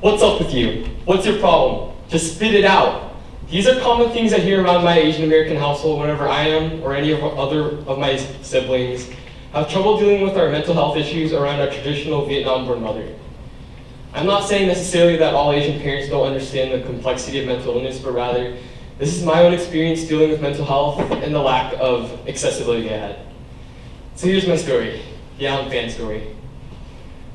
What's up with you? What's your problem? Just spit it out. These are common things I hear around my Asian American household whenever I am, or any of my siblings, have trouble dealing with our mental health issues around our traditional Vietnam-born mother. I'm not saying necessarily that all Asian parents don't understand the complexity of mental illness, but rather, this is my own experience dealing with mental health and the lack of accessibility I had. So here's my story. Yeah, I'm Phan's story.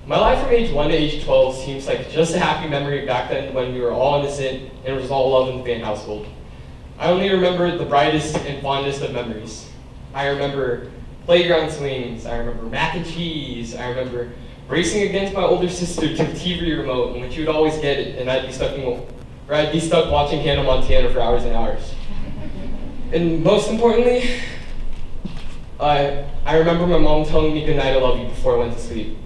My life from age 1 to age 12 seems like just a happy memory back then when we were all innocent and it was all love in the Phan household. I only remember the brightest and fondest of memories. I remember playground swings, I remember mac and cheese, I remember racing against my older sister to the TV remote in which she would always get it and I'd be stuck watching Hannah Montana for hours and hours. And most importantly, I remember my mom telling me goodnight, I love you before I went to sleep.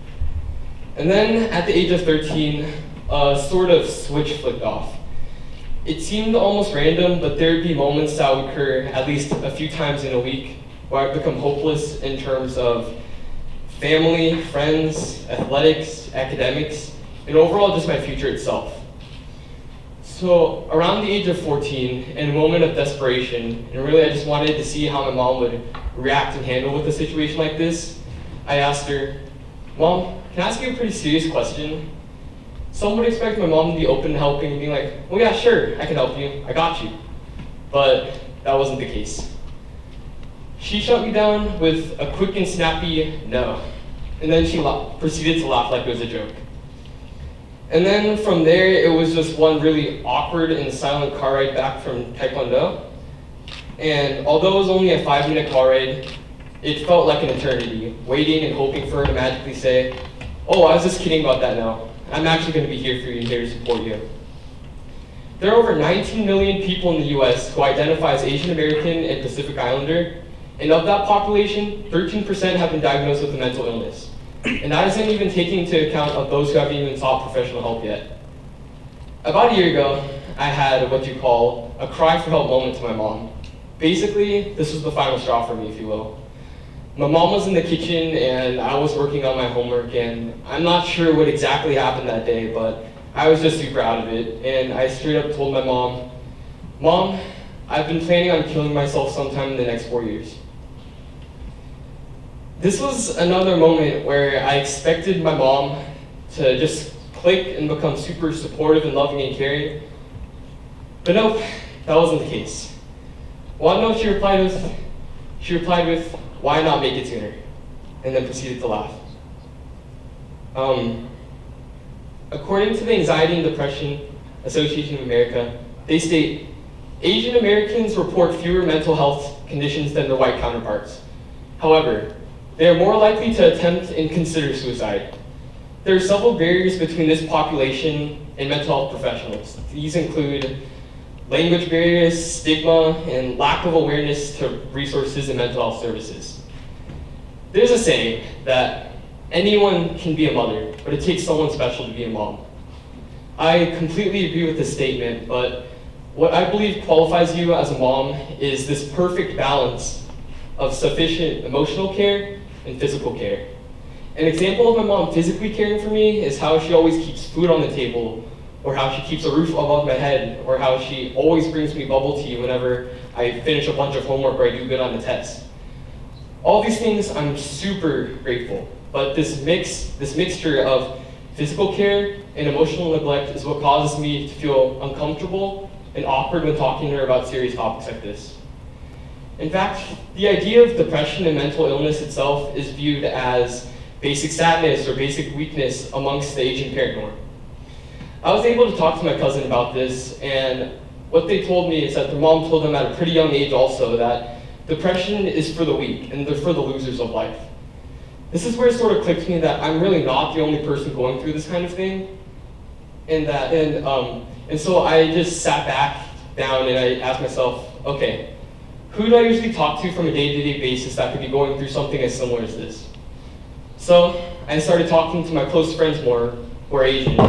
And then at the age of 13, a sort of switch flipped off. It seemed almost random, but there'd be moments that would occur at least a few times in a week where I'd become hopeless in terms of family, friends, athletics, academics, and overall just my future itself. So around the age of 14, in a moment of desperation, and really I just wanted to see how my mom would react and handle with a situation like this, I asked her, "Mom, can I ask you a pretty serious question?" Some would expect my mom to be open to helping and being like, "Well, yeah, sure, I can help you, I got you." But that wasn't the case. She shut me down with a quick and snappy no, and then she proceeded to laugh like it was a joke. And then from there, it was just one really awkward and silent car ride back from Taekwondo. And although it was only a 5-minute car ride, it felt like an eternity, waiting and hoping for her to magically say, "Oh, I was just kidding about that now. I'm actually going to be here for you and here to support you." There are over 19 million people in the US who identify as Asian American and Pacific Islander, and of that population, 13% have been diagnosed with a mental illness. And that isn't even taking into account of those who haven't even sought professional help yet. About a year ago, I had what you call a cry for help moment to my mom. Basically, this was the final straw for me, if you will. My mom was in the kitchen and I was working on my homework, and I'm not sure what exactly happened that day, but I was just super out of it. And I straight up told my mom, "Mom, I've been planning on killing myself sometime in the next 4 years." This was another moment where I expected my mom to just click and become super supportive and loving and caring. But nope, that wasn't the case. Want to know what she replied with? She replied with, "Why not make it sooner?" And then proceeded to laugh. According to the Anxiety and Depression Association of America, they state, Asian Americans report fewer mental health conditions than their white counterparts. However, they are more likely to attempt and consider suicide. There are several barriers between this population and mental health professionals. These include language barriers, stigma, and lack of awareness to resources and mental health services. There's a saying that anyone can be a mother, but it takes someone special to be a mom. I completely agree with this statement, but what I believe qualifies you as a mom is this perfect balance of sufficient emotional care and physical care. An example of my mom physically caring for me is how she always keeps food on the table, or how she keeps a roof above my head, or how she always brings me bubble tea whenever I finish a bunch of homework or I do good on the test. All these things I'm super grateful, but this mixture of physical care and emotional neglect is what causes me to feel uncomfortable and awkward when talking to her about serious topics like this. In fact, the idea of depression and mental illness itself is viewed as basic sadness or basic weakness amongst the Asian parent norm. I was able to talk to my cousin about this, and what they told me is that their mom told them at a pretty young age also that depression is for the weak and they're for the losers of life. This is where it sort of clicked to me that I'm really not the only person going through this kind of thing, and so I just sat back down and I asked myself, okay, who do I usually talk to from a day-to-day basis that could be going through something as similar as this? So I started talking to my close friends more, who are Asian,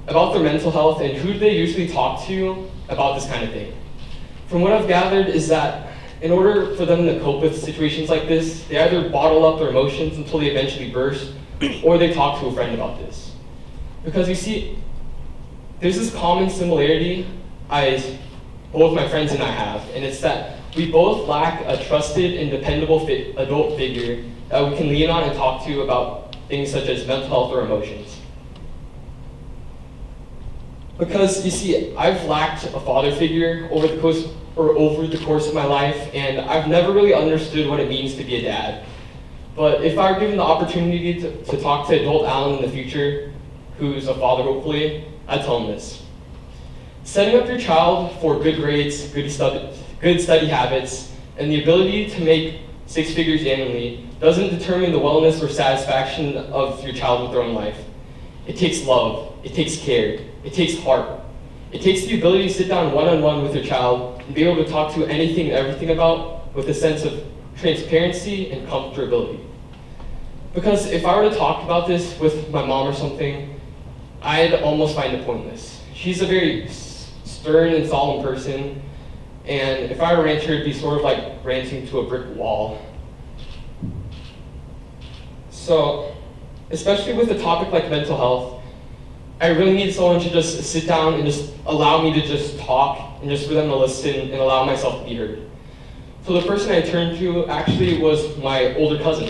about their mental health and who do they usually talk to about this kind of thing. From what I've gathered is that in order for them to cope with situations like this, they either bottle up their emotions until they eventually burst, or they talk to a friend about this. Because you see, there's this common similarity both my friends and I have, and it's that we both lack a trusted and dependable adult figure that we can lean on and talk to about things such as mental health or emotions. Because you see, I've lacked a father figure over the course of my life, and I've never really understood what it means to be a dad. But if I were given the opportunity to talk to adult Alan in the future, who's a father hopefully, I'd tell him this. Setting up your child for good grades, good study habits, and the ability to make 6 figures annually doesn't determine the wellness or satisfaction of your child with their own life. It takes love, it takes care, it takes heart. It takes the ability to sit down one-on-one with your child and be able to talk to anything and everything about with a sense of transparency and comfortability. Because if I were to talk about this with my mom or something, I'd almost find it pointless. She's a very stern and solemn person, and if I were to rant her, it'd be sort of like ranting to a brick wall. So, especially with a topic like mental health, I really need someone to just sit down and just allow me to just talk and just for them to listen and allow myself to be heard. So the person I turned to actually was my older cousin.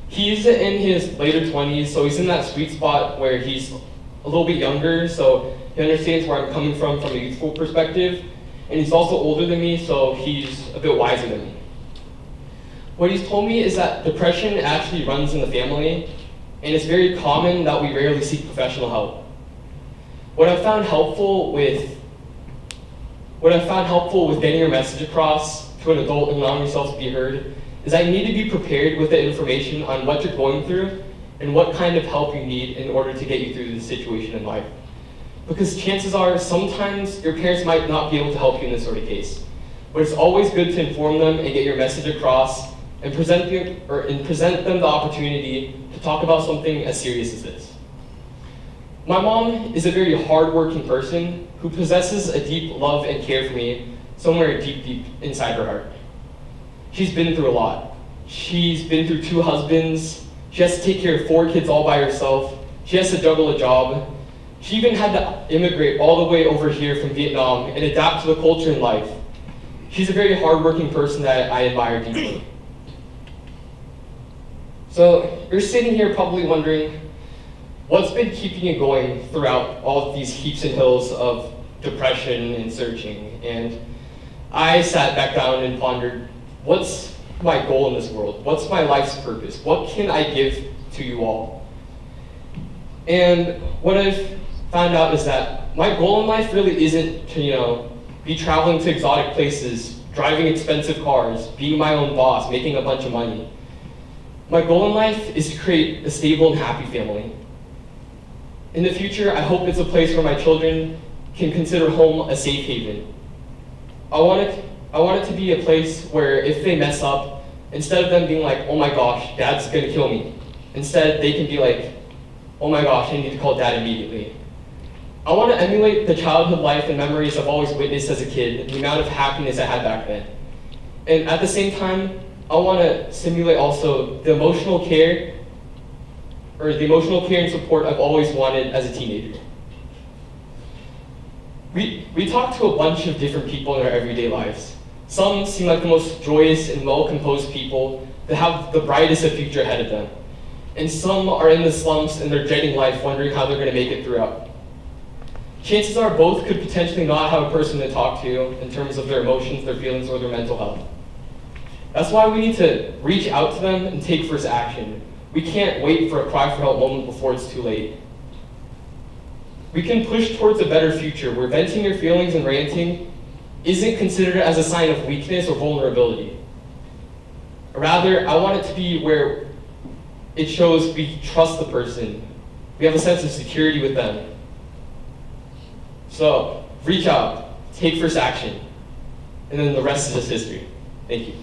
He's in his later 20s, so he's in that sweet spot where he's a little bit younger, so he understands where I'm coming from a youthful perspective, and he's also older than me, so he's a bit wiser than me. What he's told me is that depression actually runs in the family, and it's very common that we rarely seek professional help. What I found helpful with getting your message across to an adult and allowing yourself to be heard is that you need to be prepared with the information on what you're going through and what kind of help you need in order to get you through this situation in life. Because chances are, sometimes your parents might not be able to help you in this sort of case. But it's always good to inform them and get your message across and present them the opportunity to talk about something as serious as this. My mom is a very hardworking person who possesses a deep love and care for me somewhere deep, deep inside her heart. She's been through a lot. She's been through 2 husbands. She has to take care of 4 kids all by herself. She has to juggle a job. She even had to immigrate all the way over here from Vietnam and adapt to the culture and life. She's a very hardworking person that I admire deeply. So you're sitting here probably wondering, what's been keeping you going throughout all of these heaps and hills of depression and searching? And I sat back down and pondered, what's my goal in this world? What's my life's purpose? What can I give to you all? And what I've found out is that my goal in life really isn't to, be traveling to exotic places, driving expensive cars, being my own boss, making a bunch of money. My goal in life is to create a stable and happy family. In the future, I hope it's a place where my children can consider home a safe haven. I want it to be a place where if they mess up, instead of them being like, oh my gosh, dad's gonna kill me, instead they can be like, oh my gosh, I need to call dad immediately. I want to emulate the childhood life and memories I've always witnessed as a kid, the amount of happiness I had back then. And at the same time, I want to simulate also the emotional care and support I've always wanted as a teenager. We talk to a bunch of different people in our everyday lives. Some seem like the most joyous and well-composed people that have the brightest of future ahead of them. And some are in the slumps and they're dreading life, wondering how they're going to make it throughout. Chances are both could potentially not have a person to talk to in terms of their emotions, their feelings, or their mental health. That's why we need to reach out to them and take first action. We can't wait for a cry for help moment before it's too late. We can push towards a better future where venting your feelings and ranting isn't considered as a sign of weakness or vulnerability. Rather, I want it to be where it shows we trust the person. We have a sense of security with them. So, reach out, take first action, and then the rest is just history. Thank you.